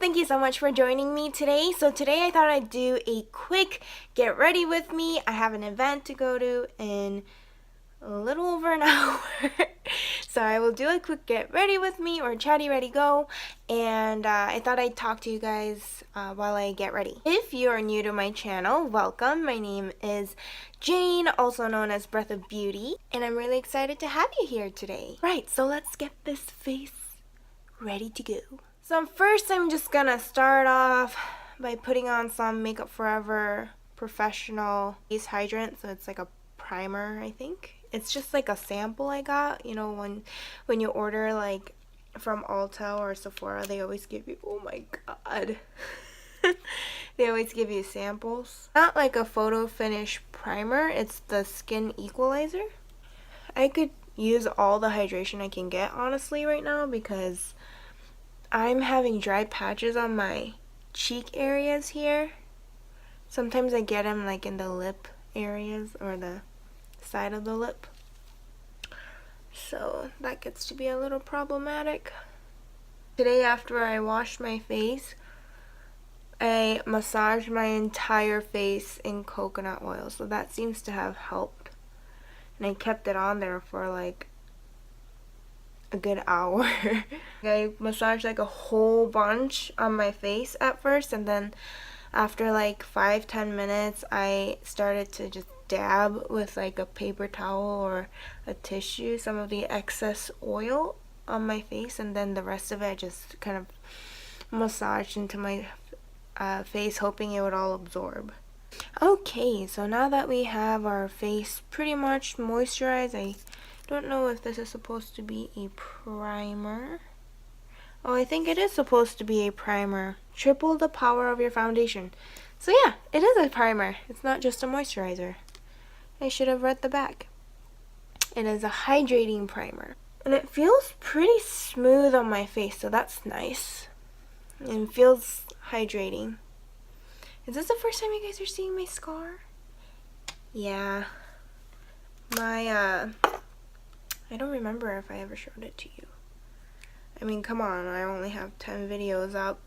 thank you so much for joining me today. So today I thought I'd do a quick get ready with me. I have an event to go to in a little over an hour. So I will do a quick get ready with me or Chatty Ready Go, and I thought I'd talk to you guys while I get ready. If you are new to my channel, welcome. My name is Jane, also known as Breath of Beauty, and I'm really excited to have you here today. Right, so let's get this face ready to go. So first I'm just gonna start off by putting on some Makeup Forever Professional Face Hydrant. So it's like a primer, I think. It's just like a sample I got. You know, when you order like from Ulta or Sephora, they always give you, oh my god. They always give you samples. Not like a photo finish primer, it's the skin equalizer. I could use all the hydration I can get honestly right now because I'm having dry patches on my cheek areas here. Sometimes I get them like in the lip areas or the side of the lip. So that gets to be a little problematic. Today after I washed my face, I massaged my entire face in coconut oil. So that seems to have helped. And I kept it on there for like a good hour. I massaged like a whole bunch on my face at first, and then after like 5-10 minutes I started to just dab with like a paper towel or a tissue some of the excess oil on my face, and then the rest of it I just kind of massaged into my face, hoping it would all absorb. Okay, so now that we have our face pretty much moisturized, I don't know if this is supposed to be a primer. Oh, I think it is supposed to be a primer. Triple the power of your foundation. So yeah, it is a primer. It's not just a moisturizer. I should have read the back. It is a hydrating primer. And it feels pretty smooth on my face, so that's nice. And feels hydrating. Is this the first time you guys are seeing my scar? Yeah. My, I don't remember if I ever showed it to you. I mean, come on, I only have 10 videos up,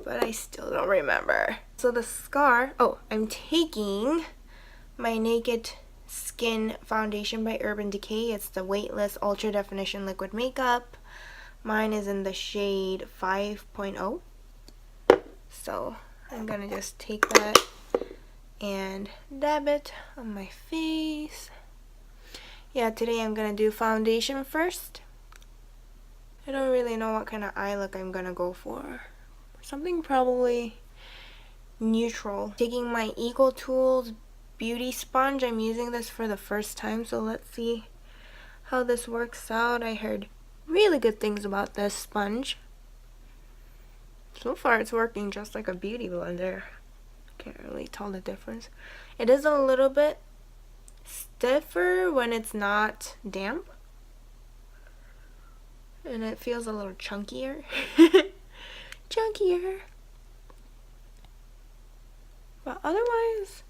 but I still don't remember. So the scar, oh, I'm taking my Naked Skin Foundation by Urban Decay. It's the Weightless Ultra Definition Liquid Makeup. Mine is in the shade 5.0. So I'm gonna just take that and dab it on my face. Yeah, today I'm gonna do foundation first. I don't really know what kind of eye look I'm gonna go for. Something probably neutral. Taking my Eco Tools beauty sponge. I'm using this for the first time, so let's see how this works out. I heard really good things about this sponge. So far it's working just like a beauty blender. Can't really tell the difference. It is a little bit stiffer when it's not damp, and it feels a little chunkier. Chunkier. But otherwise,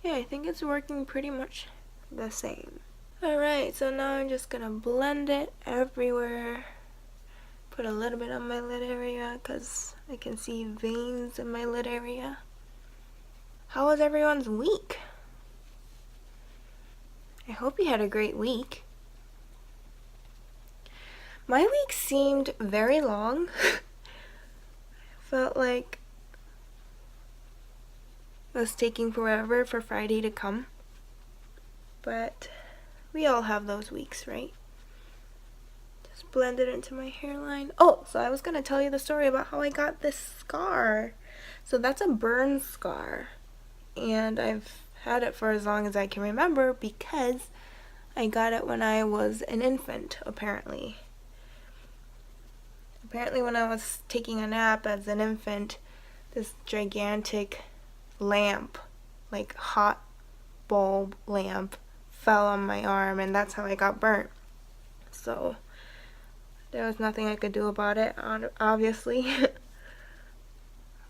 yeah, I think it's working pretty much the same. Alright, so now I'm just gonna blend it everywhere. Put a little bit on my lid area because I can see veins in my lid area. How was everyone's week? I hope you had a great week. My week seemed very long. Felt like it was taking forever for Friday to come. But we all have those weeks, right? Just blend it into my hairline. Oh, so I was going to tell you the story about how I got this scar. So that's a burn scar. And I've had it for as long as I can remember because I got it when I was an infant, apparently. Apparently when I was taking a nap as an infant, this gigantic lamp, like hot bulb lamp, fell on my arm, and that's how I got burnt. So there was nothing I could do about it, obviously.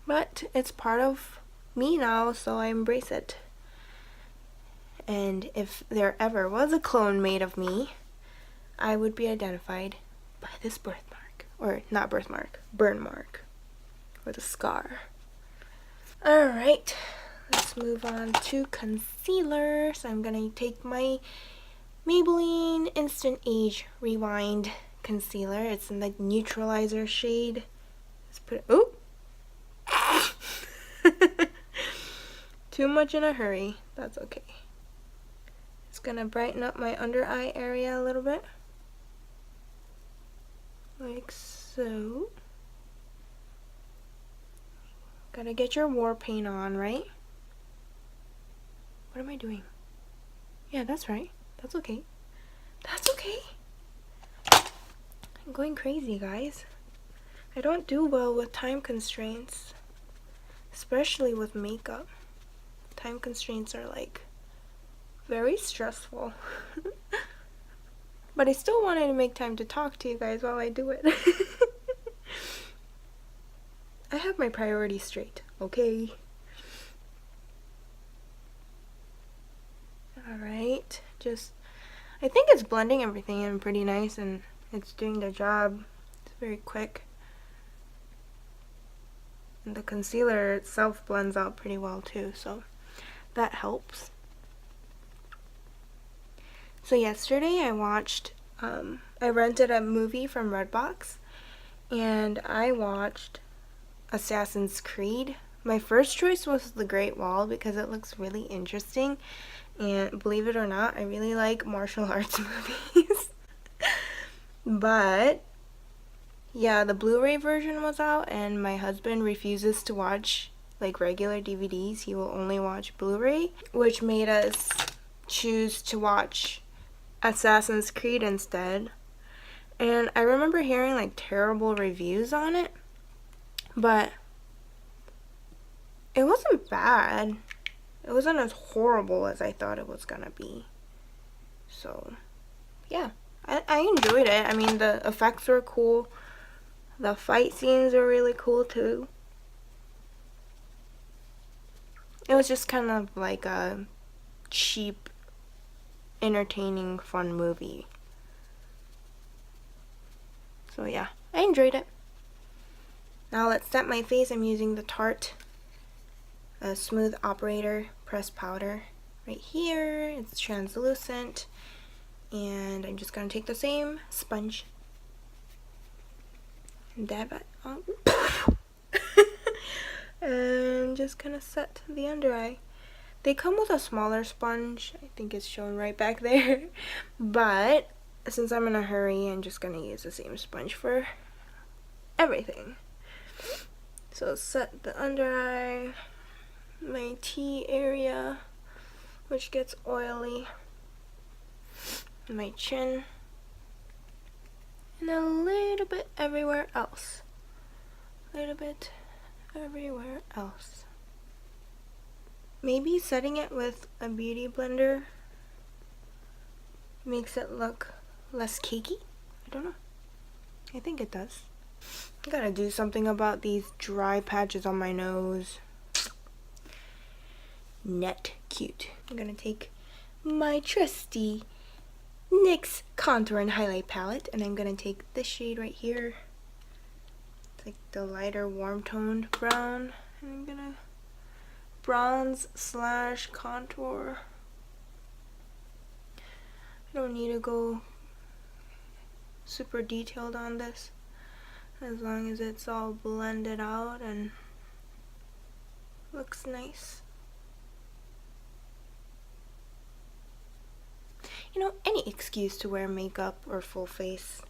But it's part of me now, so I embrace it. And if there ever was a clone made of me, I would be identified by this birthmark. Or not birthmark, burn mark. or the scar. Alright, let's move on to concealer. So I'm going to take my Maybelline Instant Age Rewind concealer. It's in the neutralizer shade. Let's put it, oh! Too much in a hurry. That's okay. It's gonna brighten up my under eye area a little bit. Like so. Gotta get your war paint on, right? What am I doing? Yeah, that's right. That's okay. That's okay. I'm going crazy, guys. I don't do well with time constraints, especially with makeup. Time constraints are like very stressful. But I still wanted to make time to talk to you guys while I do it. I have my priorities straight, okay? Alright, I think it's blending everything in pretty nice and it's doing the job. It's very quick. And the concealer itself blends out pretty well too, so that helps. So yesterday I watched, I rented a movie from Redbox and I watched Assassin's Creed. My first choice was The Great Wall because it looks really interesting, and believe it or not, I really like martial arts movies. But yeah, the Blu-ray version was out and my husband refuses to watch like regular DVDs. He will only watch Blu-ray, which made us choose to watch Assassin's Creed instead. And I remember hearing like terrible reviews on it, but it wasn't bad. It wasn't as horrible as I thought it was gonna be. So yeah, I enjoyed it. I mean, the effects were cool. The fight scenes are really cool too. It was just kind of like a cheap, entertaining, fun movie. So yeah, I enjoyed it. Now let's set my face. I'm using the Tarte Smooth Operator Pressed Powder right here. It's translucent. And I'm just going to take the same sponge and dab it on. And just kind of set the under eye. They come with a smaller sponge. I think it's shown right back there. But since I'm in a hurry, I'm just going to use the same sponge for everything. So set the under eye, my T area, which gets oily, my chin, and a little bit everywhere else. A little bit everywhere else. Maybe setting it with a beauty blender makes it look less cakey. I don't know. I think it does. I gotta do something about these dry patches on my nose. Net cute. I'm gonna take my trusty NYX Contour and Highlight Palette, and I'm gonna take this shade right here. It's like the lighter warm toned brown. And I'm gonna bronze / contour. I don't need to go super detailed on this, as long as it's all blended out and looks nice. You know, any excuse to wear makeup or full face,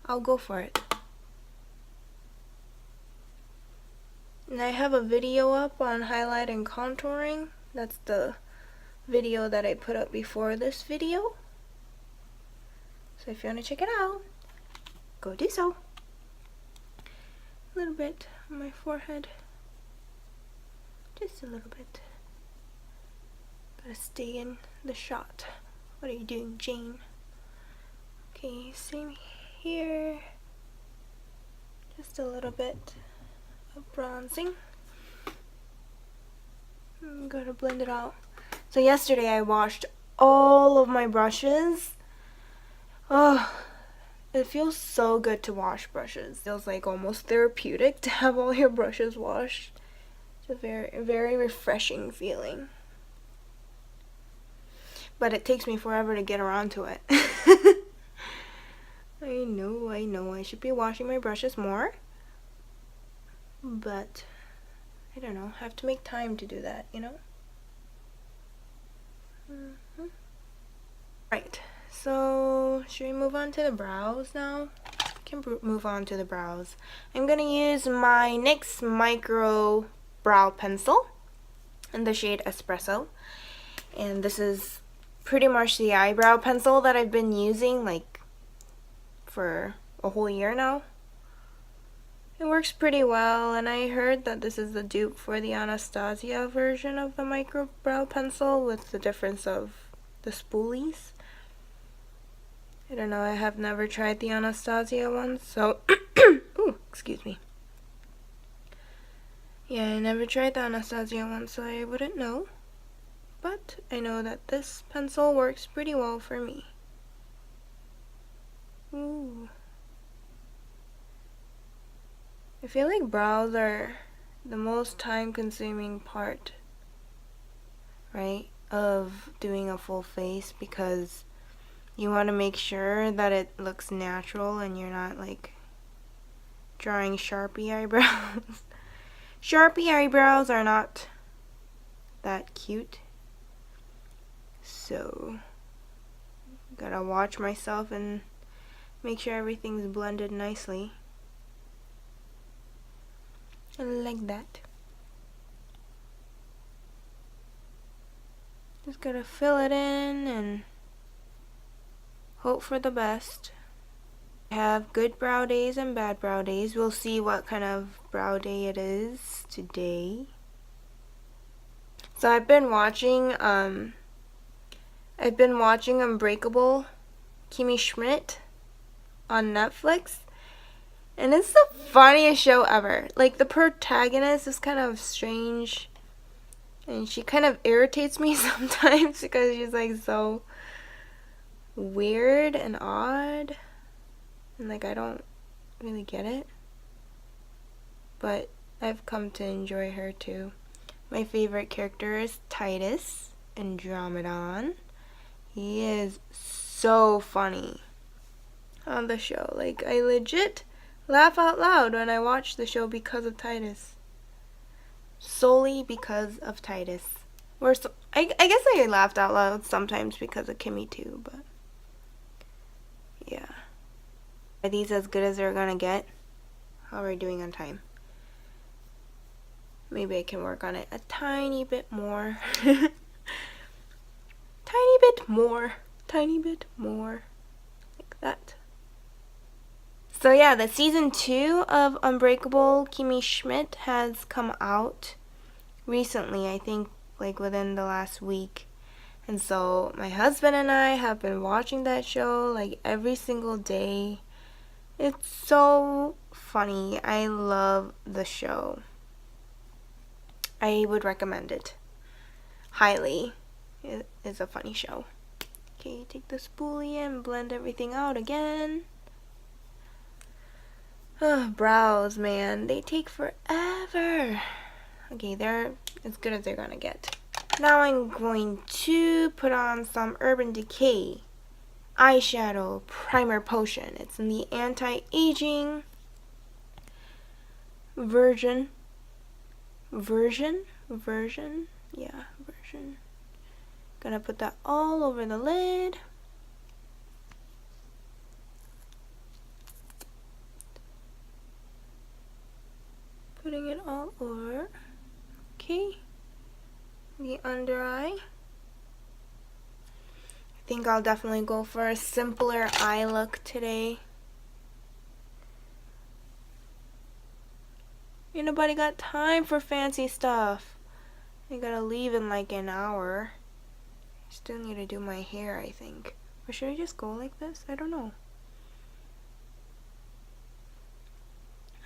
I'll go for it. And I have a video up on highlight and contouring. That's the video that I put up before this video. So if you want to check it out, go do so. A little bit on my forehead. Just a little bit. Gotta stay in the shot. What are you doing, Jane? Okay, same here. Just a little bit of bronzing. I'm gonna blend it out. So yesterday I washed all of my brushes. Oh, It feels so good to wash brushes. It feels like almost therapeutic to have all your brushes washed. It's a very, very refreshing feeling. But it takes me forever to get around to it. I know. I should be washing my brushes more. But, I don't know. I have to make time to do that, you know? Right. So, should we move on to the brows now? Can move on to the brows. I'm gonna use my NYX Micro Brow Pencil in the shade Espresso, and this is pretty much the eyebrow pencil that I've been using like for a whole year now. It works pretty well, and I heard that this is the dupe for the Anastasia version of the Micro Brow Pencil with the difference of the spoolies. I don't know, I have never tried the Anastasia one, so ooh, excuse me. Yeah, I never tried the Anastasia one, so I wouldn't know. But I know that this pencil works pretty well for me. Ooh. I feel like brows are the most time-consuming part, right, of doing a full face, because you want to make sure that it looks natural and you're not like drawing Sharpie eyebrows. Sharpie eyebrows are not that cute. So, gotta watch myself and make sure everything's blended nicely. Like that. Just gotta fill it in and hope for the best. I have good brow days and bad brow days. We'll see what kind of brow day it is today. So I've been watching Unbreakable, Kimmy Schmidt on Netflix, and it's the funniest show ever. Like, the protagonist is kind of strange, and she kind of irritates me sometimes because she's like so weird and odd, and like I don't really get it, but I've come to enjoy her too. My favorite character is Titus Andromedon. He is so funny on the show. Like, I legit laugh out loud when I watch the show because of Titus. Solely because of Titus. I guess I laughed out loud sometimes because of Kimmy too, but yeah. Are these as good as they're gonna get? How are we doing on time? Maybe I can work on it a tiny bit more. Tiny bit more. Like that. So yeah, the season 2 of Unbreakable Kimmy Schmidt has come out recently, I think like within the last week. And so my husband and I have been watching that show like every single day. It's so funny. I love the show. I would recommend it highly. It is a funny show. Okay, take the spoolie and blend everything out again. Oh, brows, man, they take forever. Okay, they're as good as they're gonna get. Now I'm going to put on some Urban Decay eyeshadow primer potion. It's in the anti-aging version. Yeah, version. Gonna put that all over the lid. Putting it all over. Okay. The under eye. I think I'll definitely go for a simpler eye look today. Ain't nobody got time for fancy stuff. I gotta leave in like an hour. I still need to do my hair, I think. Or should I just go like this? I don't know.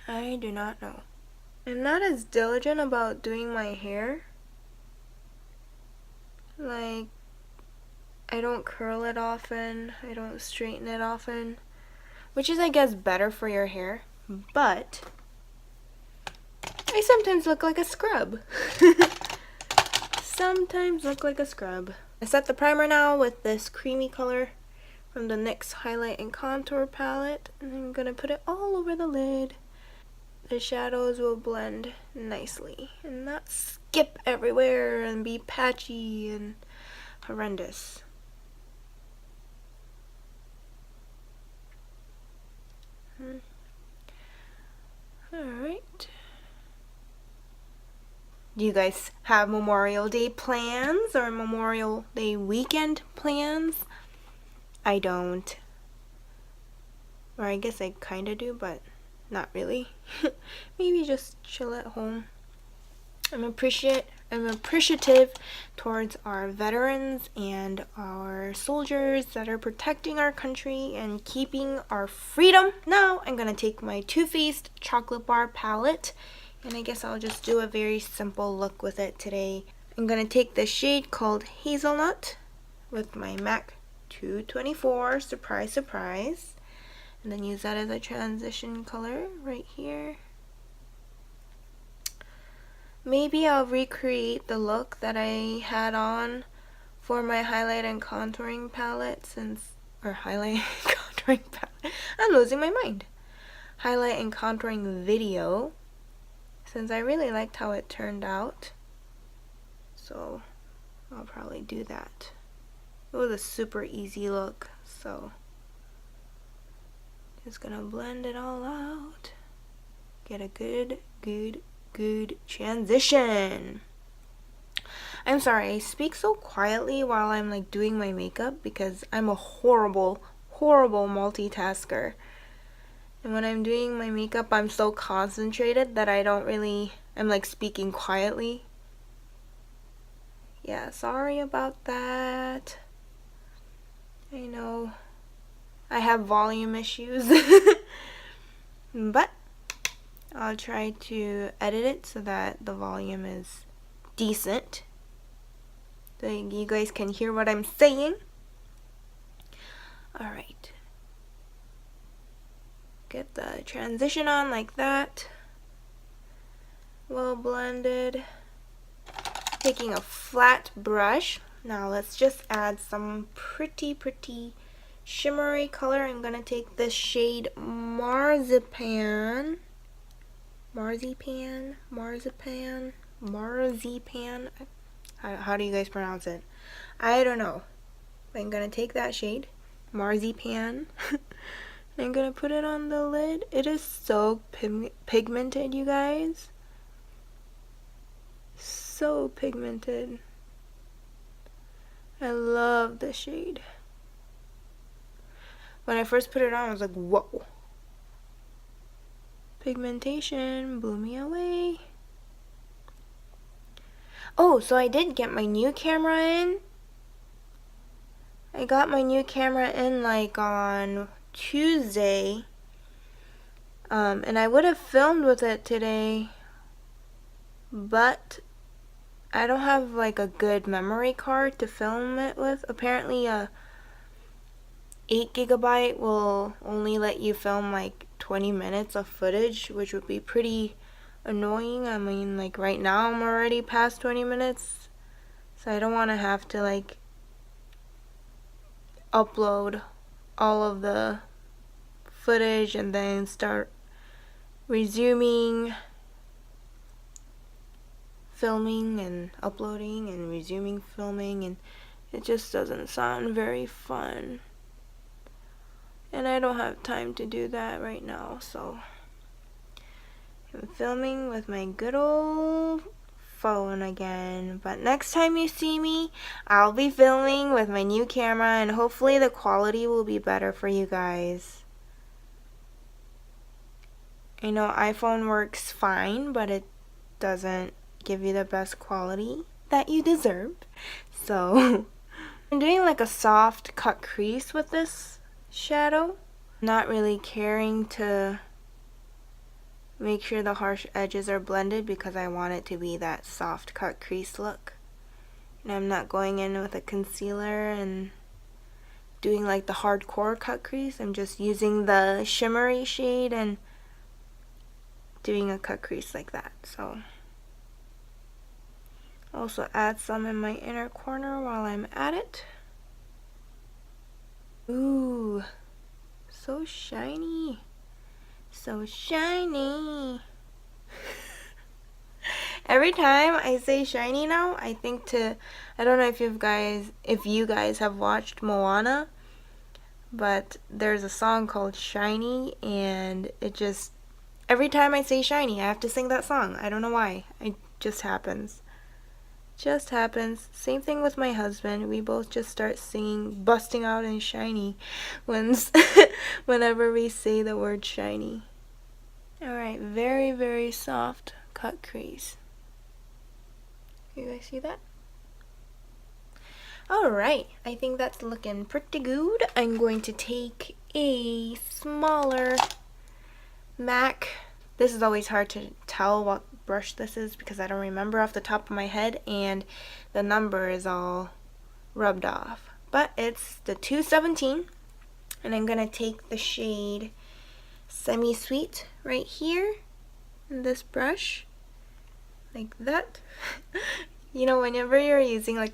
I do not know. I'm not as diligent about doing my hair. Like, I don't curl it often. I don't straighten it often. which is, I guess, better for your hair, but I sometimes look like a scrub. Sometimes look like a scrub. I set the primer now with this creamy color from the NYX Highlight and Contour palette, and I'm gonna put it all over the lid. The shadows will blend nicely and not skip everywhere and be patchy and horrendous. Alright. Do you guys have Memorial Day plans or Memorial Day weekend plans? I don't. Or I guess I kinda do, but not really. Maybe just chill at home. I'm appreciative towards our veterans and our soldiers that are protecting our country and keeping our freedom. Now I'm gonna take my Too Faced Chocolate Bar palette, and I guess I'll just do a very simple look with it today. I'm gonna take the shade called Hazelnut with my MAC 224, surprise, surprise, and then use that as a transition color right here. Maybe I'll recreate the look that I had on for my highlight and contouring palette highlight and contouring palette. I'm losing my mind. Highlight and contouring video, since I really liked how it turned out. So I'll probably do that. It was a super easy look, so just gonna blend it all out. Get a good transition. I'm sorry, I speak so quietly while I'm like doing my makeup because I'm a horrible multitasker. And when I'm doing my makeup, I'm so concentrated that I'm like speaking quietly. Yeah, sorry about that. I know I have volume issues. But I'll try to edit it so that the volume is decent, so you guys can hear what I'm saying. Alright. Get the transition on like that. Well blended. Taking a flat brush. Now let's just add some pretty shimmery color. I'm gonna take this shade Marzipan. How do you guys pronounce it? I don't know. I'm gonna take that shade, Marzipan. I'm gonna put it on the lid. It is so pigmented, you guys. So pigmented. I love the shade. When I first put it on, I was like, whoa. Pigmentation blew me away. Oh, so I did get my new camera in. I got my new camera in like on Tuesday. And I would have filmed with it today, but I don't have like a good memory card to film it with. Apparently 8 GB will only let you film like 20 minutes of footage, which would be pretty annoying. I mean, like right now I'm already past 20 minutes, so I don't want to have to like upload all of the footage and then start resuming filming and uploading and resuming filming, and it just doesn't sound very fun. And I don't have time to do that right now, so I'm filming with my good old phone again. But next time you see me, I'll be filming with my new camera, and hopefully the quality will be better for you guys. I know iPhone works fine, but it doesn't give you the best quality that you deserve. So I'm doing like a soft cut crease with this shadow, not really caring to make sure the harsh edges are blended because I want it to be that soft cut crease look. And I'm not going in with a concealer and doing like the hardcore cut crease. I'm just using the shimmery shade and doing a cut crease like that. So also add some in my inner corner while I'm at it. Ooh, so shiny. So shiny. Every time I say shiny now, I think I don't know if you guys have watched Moana, but there's a song called Shiny, and it just, every time I say shiny, I have to sing that song. I don't know why. It just happens. Just happens. Same thing with my husband. We both just start singing, busting out in shiny whenever we say the word shiny. Alright, very, very soft cut crease. You guys see that? Alright, I think that's looking pretty good. I'm going to take a smaller MAC. This is always hard to tell what brush this is because I don't remember off the top of my head and the number is all rubbed off. But it's the 217 and I'm going to take the shade Semi-Sweet right here in this brush. Like that. You know, whenever you're using like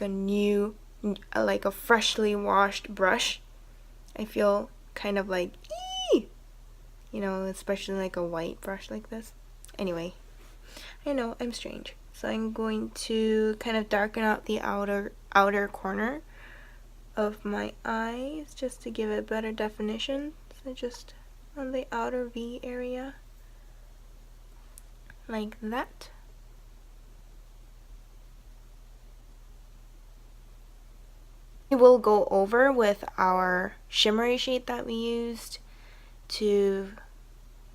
a freshly washed brush, I feel kind of like, ee! You know, especially like a white brush like this. Anyway, I know, I'm strange. So I'm going to kind of darken out the outer corner of my eyes just to give it better definition. So just on the outer V area. Like that. We will go over with our shimmery shade that we used to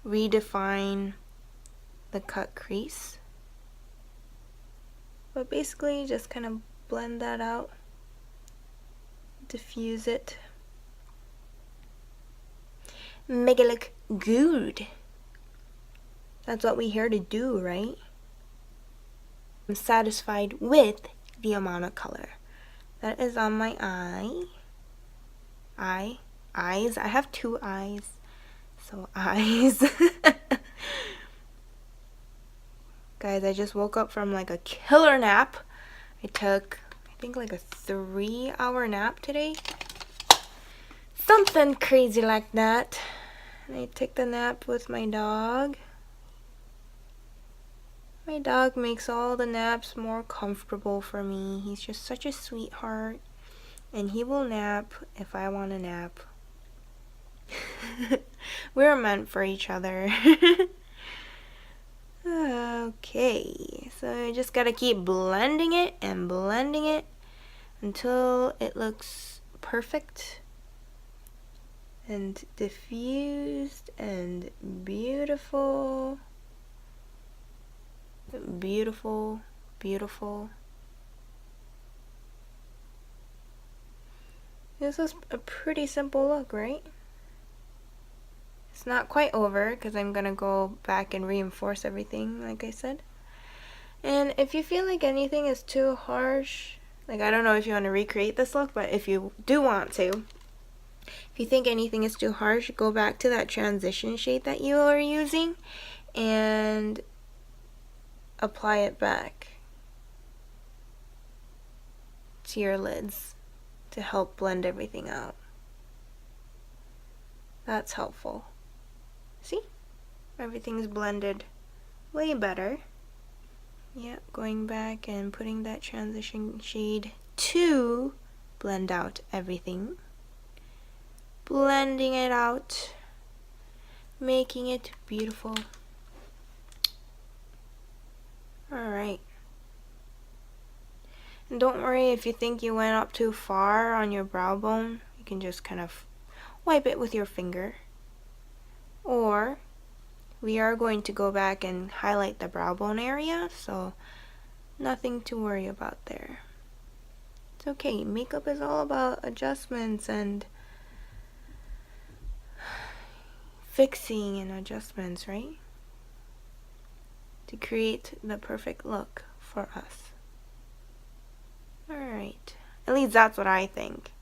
redefine the cut crease. But basically just kind of blend that out, diffuse it, make it look good. That's what we're here to do, right? I'm satisfied with the amount of color that is on my eyes. I have two eyes, so eyes. Guys, I just woke up from like a killer nap. I took, I think, like a 3-hour nap today. Something crazy like that. And I took the nap with my dog. My dog makes all the naps more comfortable for me. He's just such a sweetheart. And he will nap if I want to nap. We're meant for each other. Okay, so I just gotta keep blending it and blending it until it looks perfect and diffused and beautiful. Beautiful, beautiful. This is a pretty simple look, right? It's not quite over because I'm gonna go back and reinforce everything, like I said. And if you feel like anything is too harsh, like I don't know if you want to recreate this look, but if you do want to, if you think anything is too harsh, go back to that transition shade that you are using and apply it back to your lids to help blend everything out. That's helpful. See? Everything's blended way better. Yeah, going back and putting that transition shade to blend out everything. Blending it out. Making it beautiful. Alright. And don't worry if you think you went up too far on your brow bone. You can just kind of wipe it with your finger. Or we are going to go back and highlight the brow bone area, so nothing to worry about there. It's okay. Makeup is all about adjustments and fixing and adjustments, right? To create the perfect look for us. Alright. At least that's what I think.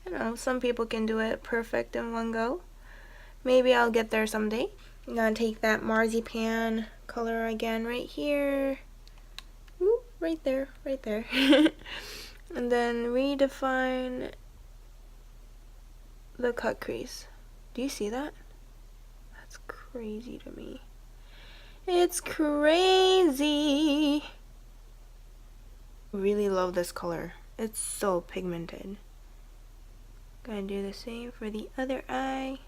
You know, some people can do it perfect in one go. Maybe I'll get there someday. I'm gonna take that marzipan color again right here. Ooh, right there, right there. And then redefine the cut crease. Do you see that? That's crazy to me. It's crazy. I really love this color. It's so pigmented. Gonna do the same for the other eye.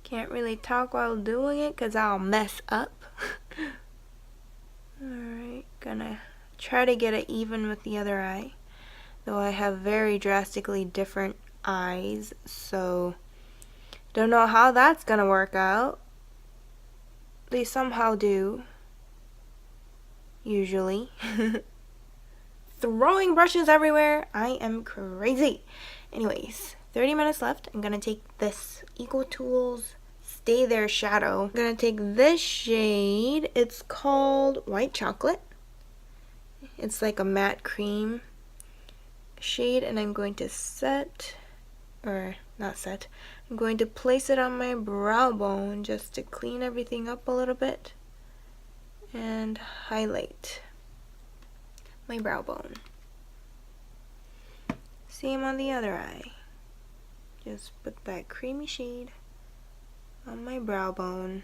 Can't really talk while doing it because I'll mess up. Alright, gonna try to get it even with the other eye. Though I have very drastically different eyes, so don't know how that's gonna work out. They somehow do. Usually. Throwing brushes everywhere. I am crazy. Anyways, 30 minutes left. I'm gonna take this Eco Tools Stay There shadow. I'm gonna take this shade. It's called White Chocolate. It's like a matte cream shade, and I'm going to I'm going to place it on my brow bone just to clean everything up a little bit and highlight my brow bone. Same on the other eye. Just put that creamy shade on my brow bone.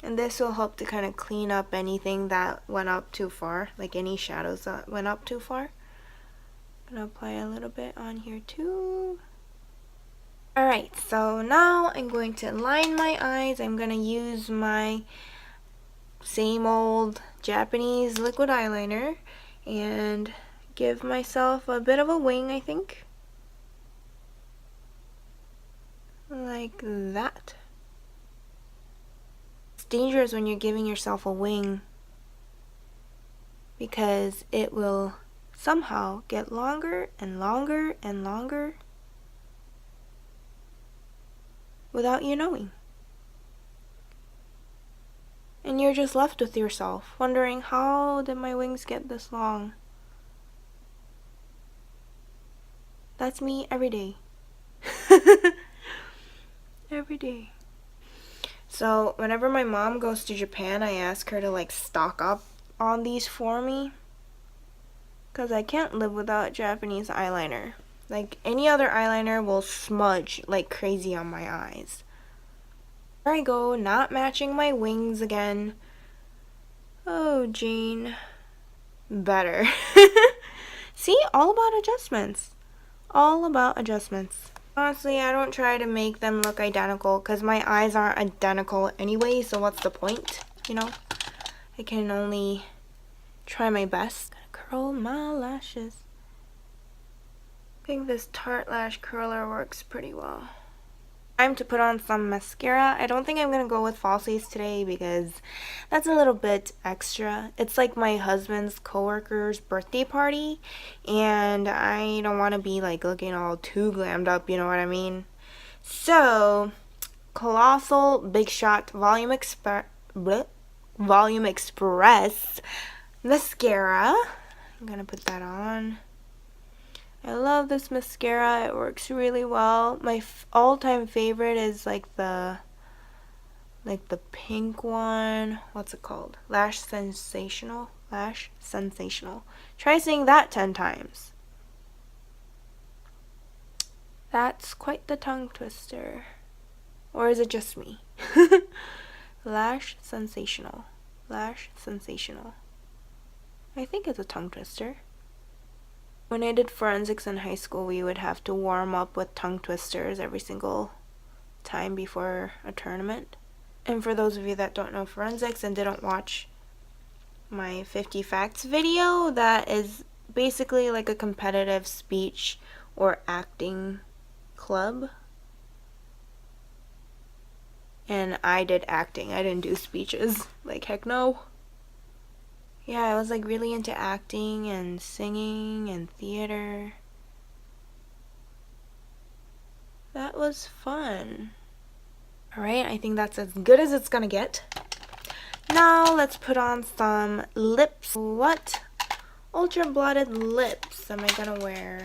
And this will help to kind of clean up anything that went up too far, like any shadows that went up too far. I'm gonna apply a little bit on here too. Alright, so now I'm going to line my eyes. I'm gonna use my same old Japanese liquid eyeliner and give myself a bit of a wing, I think. Like that. It's dangerous when you're giving yourself a wing because it will somehow get longer and longer and longer without you knowing. And you're just left with yourself, wondering, how did my wings get this long? That's me every day. Every day. So whenever my mom goes to Japan, I ask her to like stock up on these for me, because I can't live without Japanese eyeliner. Like any other eyeliner will smudge like crazy on my eyes. There I go, not matching my wings again. Oh, Jean. Better. See, all about adjustments. All about adjustments. Honestly, I don't try to make them look identical because my eyes aren't identical anyway, so what's the point, you know? I can only try my best. Gotta curl my lashes. I think this Tarte Lash Curler works pretty well. Time to put on some mascara. I don't think I'm gonna go with falsies today because that's a little bit extra. It's like my husband's coworker's birthday party, and I don't want to be like looking all too glammed up, you know what I mean? So, Colossal Big Shot Volume Express mascara. I'm gonna put that on. I love this mascara. It works really well. My all-time favorite is like the pink one. What's it called? Lash Sensational. Lash Sensational. Try saying that 10 times. That's quite the tongue twister. Or is it just me? Lash Sensational. Lash Sensational. I think it's a tongue twister. When I did forensics in high school, we would have to warm up with tongue twisters every single time before a tournament. And for those of you that don't know forensics and didn't watch my 50 facts video, that is basically like a competitive speech or acting club. And I did acting. I didn't do speeches. Like, heck no. Yeah, I was like really into acting and singing and theater. That was fun. Alright, I think that's as good as it's gonna get. Now let's put on some lips. What ultra blotted lips am I gonna wear?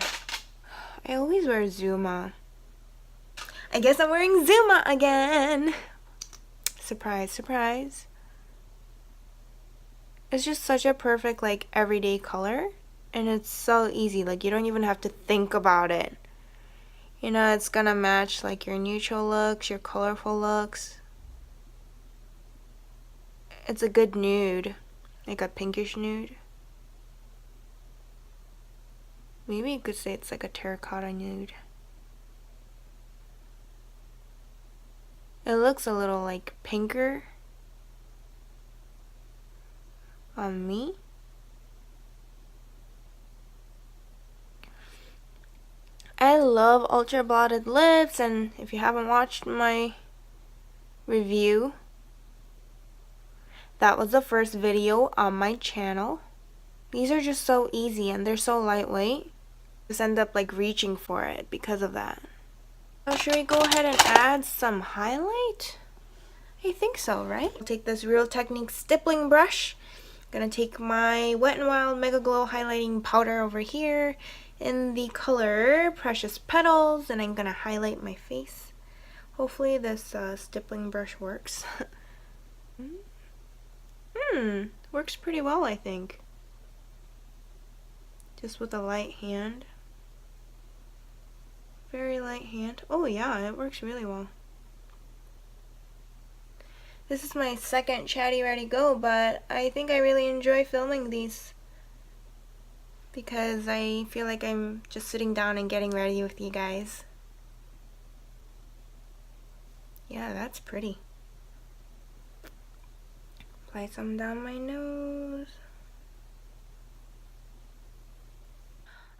I always wear Zuma. I guess I'm wearing Zuma again. Surprise, surprise. It's just such a perfect, like, everyday color. And it's so easy. Like, you don't even have to think about it. You know, it's gonna match, like, your neutral looks, your colorful looks. It's a good nude. Like a pinkish nude. Maybe you could say it's like a terracotta nude. It looks a little, like, pinker on me. I love ultra blotted lips, and if you haven't watched my review, that was the first video on my channel. These are just so easy and they're so lightweight. Just end up like reaching for it because of that. So should we go ahead and add some highlight? I think so, right? I'll take this Real Technique stippling brush. I'm gonna take my Wet n Wild Mega Glow highlighting powder over here in the color Precious Petals, and I'm gonna highlight my face. Hopefully this stippling brush works. Works pretty well, I think. Just with a light hand. Very light hand. Oh yeah, it works really well. This is my second Chatty Ready Go, but I think I really enjoy filming these because I feel like I'm just sitting down and getting ready with you guys. Yeah, that's pretty. Apply some down my nose.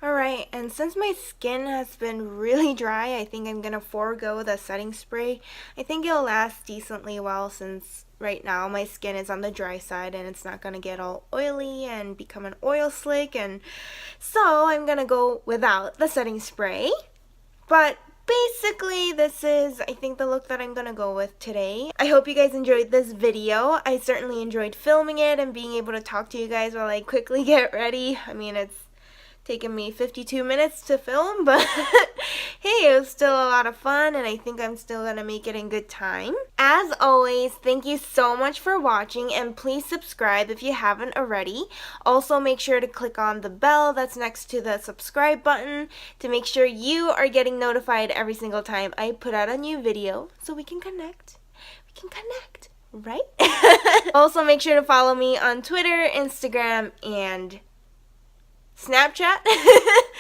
Alright, and since my skin has been really dry, I think I'm gonna forego the setting spray. I think it'll last decently well since right now my skin is on the dry side and it's not gonna get all oily and become an oil slick, and so I'm gonna go without the setting spray. But basically, this is, I think, the look that I'm gonna go with today. I hope you guys enjoyed this video. I certainly enjoyed filming it and being able to talk to you guys while I quickly get ready. I mean, it's taken me 52 minutes to film, but hey, it was still a lot of fun, and I think I'm still gonna make it in good time. As always, thank you so much for watching, and please subscribe if you haven't already. Also, make sure to click on the bell that's next to the subscribe button to make sure you are getting notified every single time I put out a new video so we can connect. Right? Also, make sure to follow me on Twitter, Instagram, and Snapchat,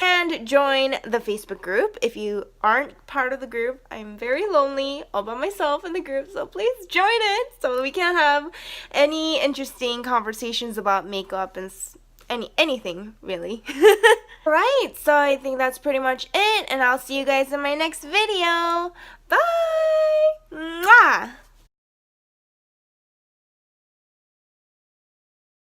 and join the Facebook group. If you aren't part of the group, I'm very lonely all by myself in the group, so please join it so that we can have any interesting conversations about makeup and anything really. Alright, so I think that's pretty much it, and I'll see you guys in my next video. Bye! Mwah!